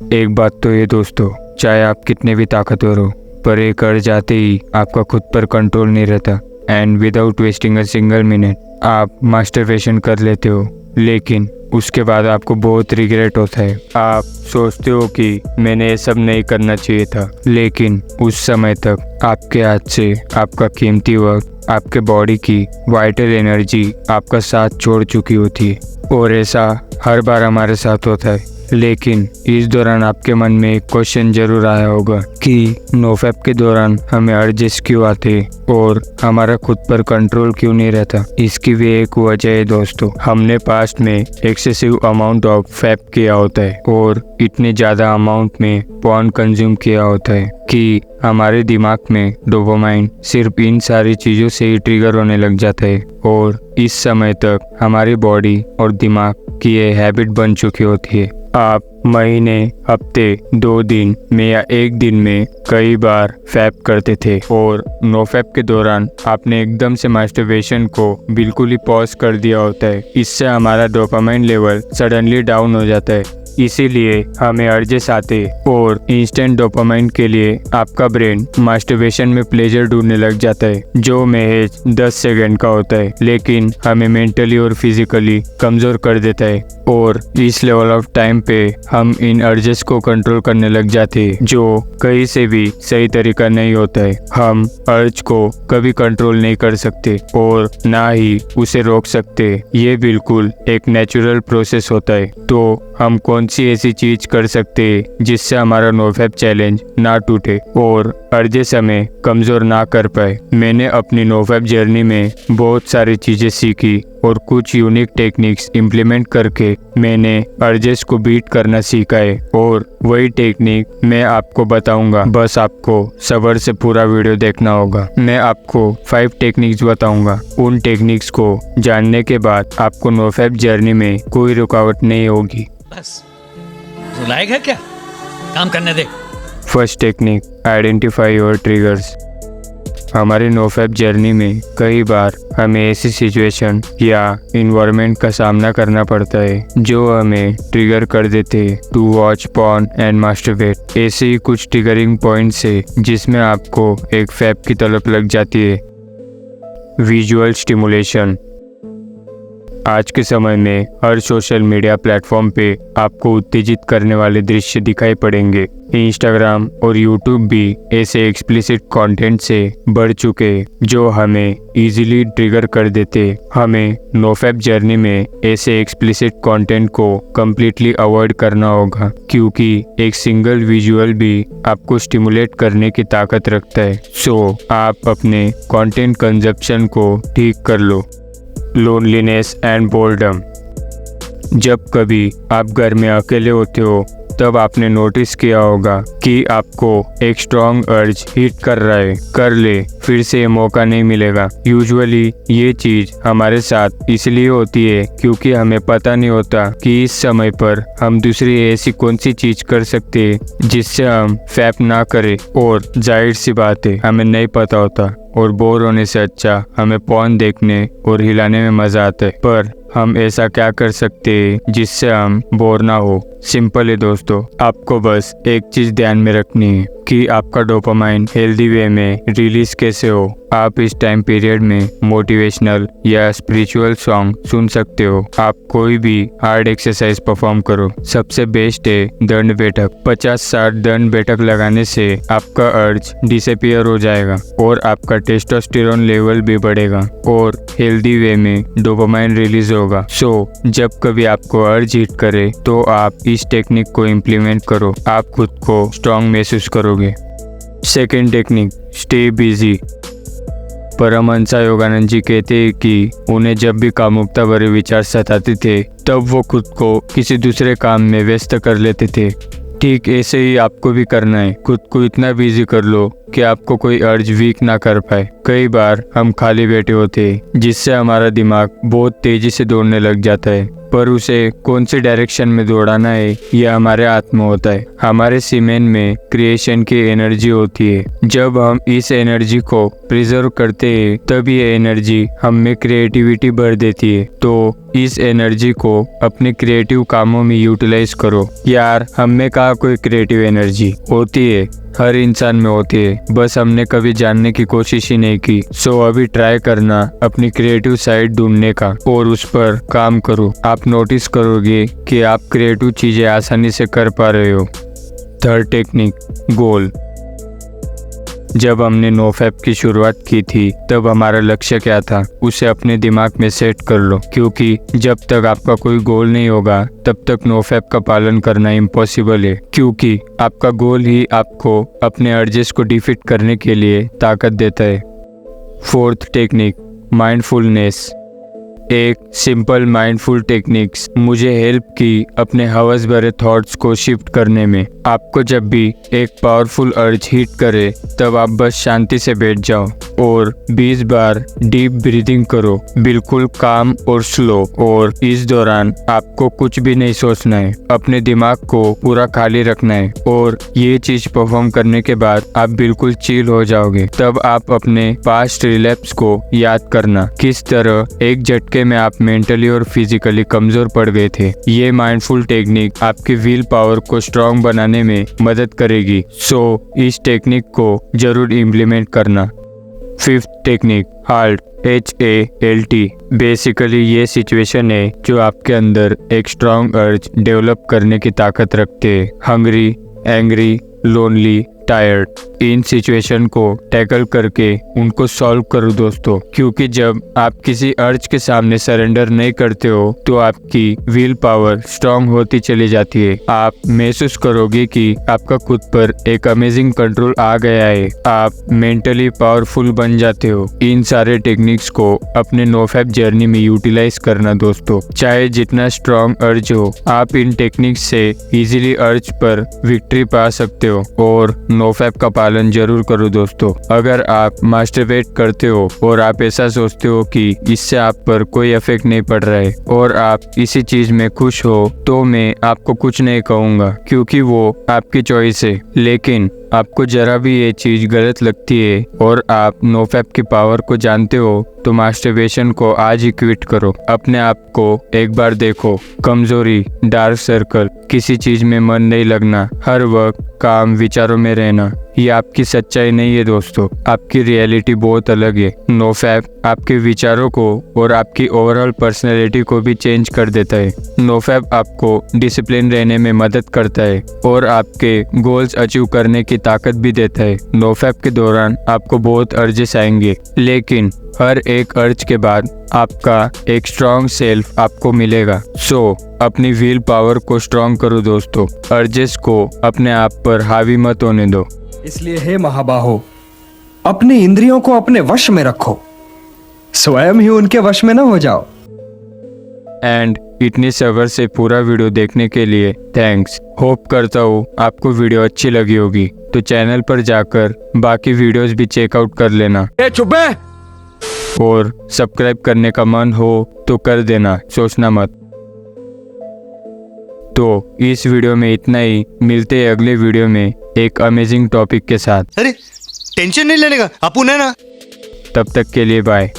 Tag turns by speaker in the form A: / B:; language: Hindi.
A: एक बात तो ये दोस्तों, चाहे आप कितने भी ताकतवर हो, पर एक अर्ज आते ही आपका खुद पर कंट्रोल नहीं रहता and without wasting a single minute आप मास्टरबेशन कर लेते हो। लेकिन उसके बाद आपको बहुत रिग्रेट होता है। आप सोचते हो कि मैंने ये सब नहीं करना चाहिए था, लेकिन उस समय तक आपके हाथ से आपका कीमती वक्त, आपके बॉडी की वाइटल एनर्जी आपका साथ छोड़ चुकी होती है। और ऐसा हर बार हमारे साथ होता है। लेकिन इस दौरान आपके मन में एक क्वेश्चन जरूर आया होगा कि नोफैप के दौरान हमें अर्जेस क्यों आते और हमारा खुद पर कंट्रोल क्यों नहीं रहता। इसकी भी एक वजह है दोस्तों, हमने पास्ट में एक्सेसिव अमाउंट ऑफ फैप किया होता है और इतने ज़्यादा अमाउंट में पॉर्न कंज्यूम किया होता है कि हमारे दिमाग में डोपामाइन सिर्फ इन सारी चीज़ों से ही ट्रिगर होने लग जाता है और इस समय तक हमारी बॉडी और दिमाग की ये हैबिट बन चुकी होती है। आप महीने, हफ्ते, 2 दिन में या 1 दिन में कई बार फैप करते थे और नो फैप के दौरान आपने एकदम से मास्टरबेशन को बिल्कुल ही पॉज कर दिया होता है। इससे हमारा डोपामाइन लेवल सडनली डाउन हो जाता है, इसीलिए हमें अर्जेस आते और इंस्टेंट डोपामाइन के लिए आपका ब्रेन मास्टरबेशन में प्लेजर ढूंढने लग जाता है, जो महज 10 सेकंड का होता है, लेकिन हमें मेंटली और फिजिकली कमज़ोर कर देता है। और इस लेवल ऑफ टाइम पे हम इन अर्जेस को कंट्रोल करने लग जाते हैं, जो कहीं से भी सही तरीका नहीं होता है। हम अर्ज को कभी कंट्रोल नहीं कर सकते और ना ही उसे रोक सकते। ये बिल्कुल एक नेचुरल प्रोसेस होता है। तो हम कौन सी ऐसी चीज कर सकते हैं जिससे हमारा नोफैप चैलेंज ना टूटे और अर्जेस हमें कमजोर ना कर पाए। मैंने अपनी नोफैप जर्नी में बहुत सारी चीजें सीखी और कुछ यूनिक टेक्निक्स इम्प्लीमेंट करके मैंने अर्जेस को बीट करना सीखा है और वही टेक्निक मैं आपको बताऊंगा। बस आपको सब्र से पूरा वीडियो देखना होगा। मैं आपको 5 टेक्निक्स बताऊंगा। उन टेक्निक्स को जानने के बाद आपको नोफैप जर्नी में कोई रुकावट नहीं होगी।
B: बस तू लायक है क्या? काम करने दे।
A: First technique, identify your triggers. हमारे नोफैप जर्नी में कई बार हमें ऐसी सिचुएशन या इन्वायरमेंट का सामना करना पड़ता है जो हमें ट्रिगर कर देते हैं to watch porn and masturbate. ऐसे ही कुछ ट्रिगरिंग पॉइंट्स है जिसमें आपको एक फैप की तलब लग जाती है। Visual stimulation. आज के समय में हर सोशल मीडिया प्लेटफॉर्म पे आपको उत्तेजित करने वाले दृश्य दिखाई पड़ेंगे। इंस्टाग्राम और यूट्यूब भी ऐसे एक्सप्लिसिट कंटेंट से बढ़ चुके जो हमें इजीली ट्रिगर कर देते। हमें नोफैप जर्नी में ऐसे एक्सप्लिसिट कंटेंट को कम्प्लीटली अवॉइड करना होगा, क्योंकि एक सिंगल विजुअल भी आपको स्टिमुलेट करने की ताकत रखता है। सो आप अपने कंटेंट कंजप्शन को ठीक कर लो। Loneliness and boredom. जब कभी आप घर में अकेले होते हो तब आपने नोटिस किया होगा कि आपको एक स्ट्रॉन्ग अर्ज हिट कर रहा है, कर ले, फिर से मौका नहीं मिलेगा। यूजुअली ये चीज हमारे साथ इसलिए होती है क्योंकि हमें पता नहीं होता कि इस समय पर हम दूसरी ऐसी कौन सी चीज कर सकते हैं जिससे हम फैप ना करें। और जाहिर सी बात है, हमें नहीं पता होता और बोर होने से अच्छा हमें पॉर्न देखने और हिलाने में मजा आता है। पर हम ऐसा क्या कर सकते हैं जिससे हम बोर ना हो? सिंपल है दोस्तों, आपको बस एक चीज ध्यान में रखनी है कि आपका डोपामाइन हेल्दी वे में रिलीज कैसे हो। आप इस टाइम पीरियड में मोटिवेशनल या स्पिरिचुअल सॉन्ग सुन सकते हो। आप कोई भी हार्ड एक्सरसाइज परफॉर्म करो। सबसे बेस्ट है दंड बैठक। 50-60 दंड बैठक लगाने से आपका अर्ज डिसअपीयर हो जाएगा और आपका टेस्टोस्टेरोन लेवल भी बढ़ेगा और हेल्दी वे में डोपामाइन रिलीज होगा। सो जब कभी आपको अर्ज हिट करे तो आप इस टेक्निक को इम्प्लीमेंट करो। आप खुद को स्ट्रॉन्ग महसूस करोगे। Second technique, stay busy. Paramahansa Yogananda ji कहते हैं कि उन्हें जब भी कामुकता भरे विचार सताते थे तब वो खुद को किसी दूसरे काम में व्यस्त कर लेते थे। ठीक ऐसे ही आपको भी करना है। खुद को इतना बिजी कर लो कि आपको कोई अर्ज वीक ना कर पाए। कई बार हम खाली बैठे होते हैं जिससे हमारा दिमाग बहुत तेजी से दौड़ने लग जाता है पर उसे कौन सी डायरेक्शन में दौड़ाना है यह हमारे हाथ में होता है। हमारे सीमेन में क्रिएशन की एनर्जी होती है। जब हम इस एनर्जी को प्रिजर्व करते हैं तब ये एनर्जी हम में क्रिएटिविटी भर देती है। तो इस एनर्जी को अपने क्रिएटिव कामों में यूटिलाइज करो। यार, हम में कहाँ कोई क्रिएटिव एनर्जी होती है? हर इंसान में होती है, बस हमने कभी जानने की कोशिश ही नहीं की। सो अभी ट्राई करना अपनी क्रिएटिव साइड ढूंढने का और उस पर काम करो। आप नोटिस करोगे कि आप क्रिएटिव चीजें आसानी से कर पा रहे हो। थर्ड टेक्निक, गोल। जब हमने नोफैप की शुरुआत की थी तब हमारा लक्ष्य क्या था उसे अपने दिमाग में सेट कर लो, क्योंकि जब तक आपका कोई गोल नहीं होगा तब तक नोफैप का पालन करना इम्पॉसिबल है, क्योंकि आपका गोल ही आपको अपने अर्जेस को डिफीट करने के लिए ताकत देता है। Fourth technique, mindfulness. एक सिंपल माइंडफुल टेक्निक्स मुझे हेल्प की अपने हवस भरे थॉट्स को शिफ्ट करने में। आपको जब भी एक पावरफुल अर्ज हिट करे तब आप बस शांति से बैठ जाओ और 20 बार डीप ब्रीदिंग करो, बिल्कुल काम और स्लो। और इस दौरान आपको कुछ भी नहीं सोचना है, अपने दिमाग को पूरा खाली रखना है। और ये चीज परफॉर्म करने के बाद आप बिल्कुल चिल हो जाओगे। तब आप अपने पास्ट रिलैप्स को याद करना, किस तरह एक झटके में आप मेंटली और फिजिकली कमजोर पड़ गए थे। ये माइंडफुल टेक्निक आपकी विल पावर को स्ट्रॉन्ग बनाने में मदद करेगी। सो इस टेक्निक को जरूर इम्प्लीमेंट करना। Fifth technique, HALT, HALT। Basically ये सिचुएशन है जो आपके अंदर एक स्ट्रॉन्ग अर्ज डेवलप करने की ताकत रखते हैं। हंग्री, एंग्री, लोनली, टायर्ड, इन सिचुएशन को टैकल करके उनको सॉल्व करो दोस्तों, क्योंकि जब आप किसी अर्ज के सामने सरेंडर नहीं करते हो तो आपकी विल पावर स्ट्रांग होती चली जाती है। आप महसूस करोगे कि आपका खुद पर एक अमेजिंग कंट्रोल आ गया है। आप मेंटली पावरफुल बन जाते हो। इन सारे टेक्निक्स को अपने नोफैप जर्नी में यूटिलाइज करना दोस्तों। चाहे जितना स्ट्रांग अर्ज हो, आप इन टेक्निक्स से इजीली अर्ज पर विक्ट्री पा सकते हो। और नोफैप का पालन जरूर करो दोस्तों। अगर आप मास्टरबेट करते हो और आप ऐसा सोचते हो कि इससे आप पर कोई इफेक्ट नहीं पड़ रहा है और आप इसी चीज में खुश हो, तो मैं आपको कुछ नहीं कहूँगा, क्योंकि वो आपकी चॉइस है। लेकिन आपको जरा भी ये चीज गलत लगती है और आप नोफैप की पावर को जानते हो तो मास्टरबेशन को आज ही क्विट करो। अपने आप को एक बार देखो। कमजोरी, डार्क सर्कल, किसी चीज में मन नहीं लगना, हर वक्त काम विचारों में रहना, ये आपकी सच्चाई नहीं है दोस्तों। आपकी रियलिटी बहुत अलग है। नोफैप आपके विचारों को और आपकी ओवरऑल पर्सनैलिटी को भी चेंज कर देता है। नोफैप आपको डिसिप्लिन रहने में मदद करता है और आपके गोल्स अचीव करने की ताकत भी देता है। नोफैप के दौरान आपको बहुत अर्जेस आएंगे, लेकिन हर एक अर्ज के बाद आपका एक स्ट्रॉन्ग सेल्फ आपको मिलेगा। सो अपनी विल पावर को स्ट्रॉन्ग करो दोस्तों। अर्जेस को अपने आप पर हावी मत होने दो।
C: इसलिए हे महाबाहो, अपनी इंद्रियों को अपने वश में रखो, स्वयं ही उनके वश में न हो जाओ।
A: एंड इतनी सब्र से पूरा वीडियो देखने के लिए थैंक्स। होप करता हूँ आपको वीडियो अच्छी लगी होगी, तो चैनल पर जाकर बाकी वीडियोस भी चेकआउट कर लेना।
C: चुप है।
A: और सब्सक्राइब करने का मन हो तो कर देना, सोचना मत। तो इस वीडियो में इतना ही। मिलते हैं अगले वीडियो में एक अमेजिंग टॉपिक के साथ।
D: अरे टेंशन नहीं लेने का, अपन है ना।
A: तब तक के लिए बाय।